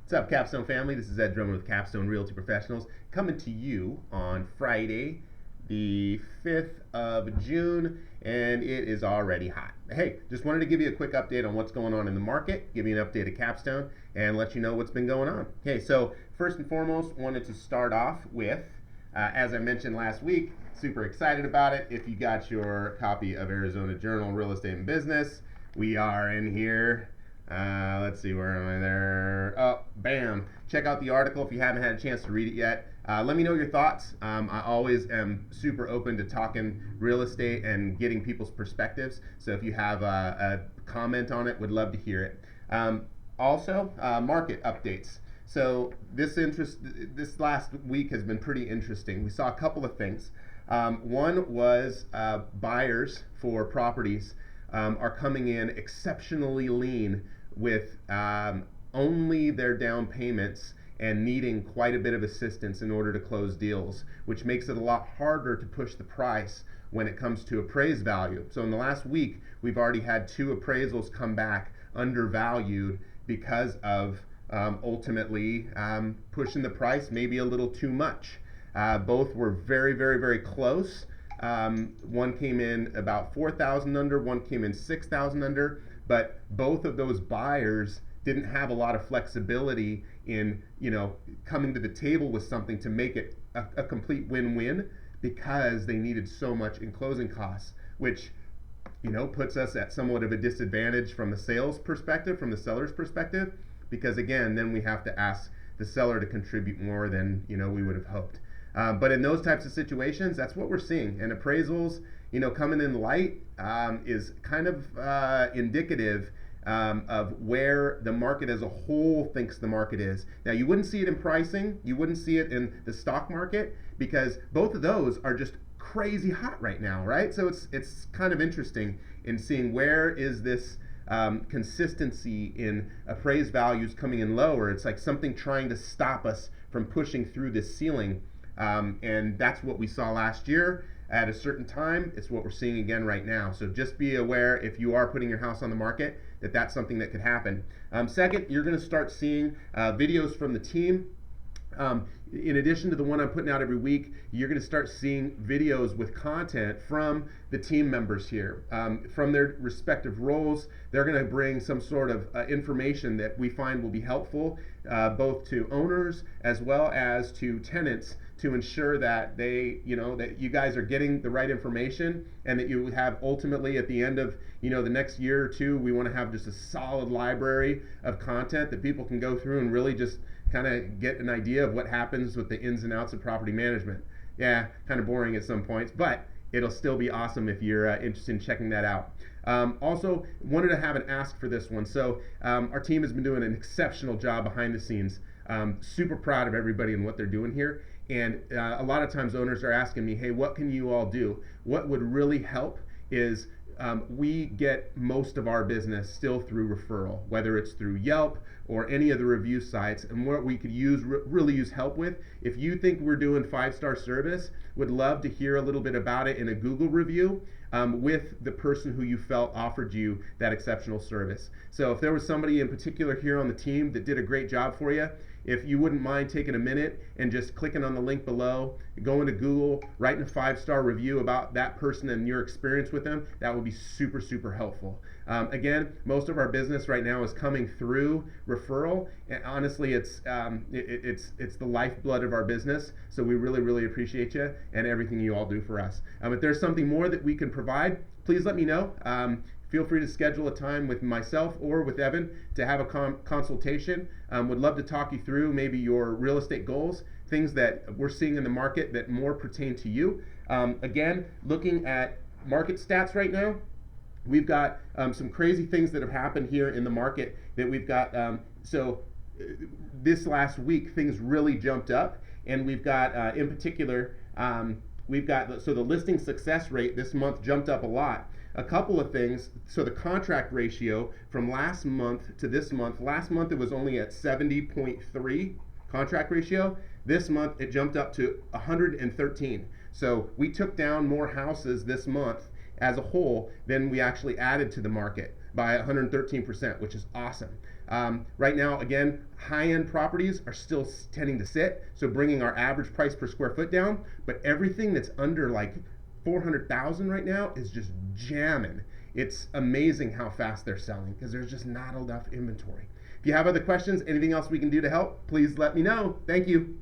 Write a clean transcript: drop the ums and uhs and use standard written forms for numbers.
What's up, Capstone family? This is Ed Drummond with Capstone Realty Professionals, coming to you on Friday, the 5th of June, and it is already hot. Hey, just wanted to give you a quick update on what's going on in the market, give you an update at Capstone, and let you know what's been going on. Okay, so first and foremost, wanted to start off with, as I mentioned last week, super excited about it. If you got your copy of Arizona Journal Real Estate and Business, we are in here. Let's see, where am I there? Oh, bam. Check out the article if you haven't had a chance to read it yet. Let me know your thoughts. I always am super open to talking real estate and getting people's perspectives. So if you have a comment on it, would love to hear it. Also, market updates. So this last week has been pretty interesting. We saw a couple of things. One was buyers for properties are coming in exceptionally lean with only their down payments and needing quite a bit of assistance in order to close deals, which makes it a lot harder to push the price when it comes to appraised value. So in the last week, we've already had 2 appraisals come back undervalued because of ultimately pushing the price maybe a little too much. Both were very, very, very close. One came in about 4,000 under, one came in 6,000 under, but both of those buyers didn't have a lot of flexibility in, coming to the table with something to make it a complete win-win, because they needed so much in closing costs, which, puts us at somewhat of a disadvantage from the sales perspective, from the seller's perspective, because again, then we have to ask the seller to contribute more than, we would have hoped. But in those types of situations, that's what we're seeing. And appraisals, coming in light is kind of indicative of where the market as a whole thinks the market is. Now, you wouldn't see it in pricing. You wouldn't see it in the stock market, because both of those are just crazy hot right now, right? So it's kind of interesting in seeing where is this consistency in appraised values coming in lower. It's like something trying to stop us from pushing through this ceiling. And that's what we saw last year at a certain time. It's what we're seeing again right now. So just be aware, if you are putting your house on the market, that that's something that could happen. Second, you're going to start seeing videos from the team. In addition to the one I'm putting out every week, you're going to start seeing videos with content from the team members here. From their respective roles, they're going to bring some sort of information that we find will be helpful both to owners as well as to tenants, to ensure that that you guys are getting the right information, and that you have ultimately at the end of the next year or two, we want to have just a solid library of content that people can go through and really just kind of get an idea of what happens with the ins and outs of property management. Yeah, kind of boring at some points, but it'll still be awesome if you're interested in checking that out. Also, wanted to have an ask for this one. So our team has been doing an exceptional job behind the scenes. Super proud of everybody and what they're doing here. And a lot of times owners are asking me, hey, what can you all do? What would really help is we get most of our business still through referral, whether it's through Yelp or any of the review sites. And what we could really use help with, if you think we're doing 5-star service, would love to hear a little bit about it in a Google review with the person who you felt offered you that exceptional service. So if there was somebody in particular here on the team that did a great job for you, if you wouldn't mind taking a minute and just clicking on the link below, going to Google, writing a 5-star review about that person and your experience with them, that would be super, super helpful. Again, most of our business right now is coming through referral, and honestly, it's the lifeblood of our business. So we really, really appreciate you and everything you all do for us. If there's something more that we can provide, please let me know. Feel free to schedule a time with myself or with Evan to have a consultation. Would love to talk you through maybe your real estate goals, things that we're seeing in the market that more pertain to you. Again, looking at market stats right now, we've got some crazy things that have happened here in the market that we've got. This last week, things really jumped up, and we've got, in particular, so the listing success rate this month jumped up a lot. A couple of things. So the contract ratio from last month to this month, last month it was only at 70.3 contract ratio. This month it jumped up to 113. So we took down more houses this month as a whole than we actually added to the market by 113%, which is awesome. Right now, again, high-end properties are still tending to sit, so bringing our average price per square foot down. But everything that's under like 400,000 right now is just jamming. It's amazing how fast they're selling because there's just not enough inventory. If you have other questions, anything else we can do to help, please let me know. Thank you.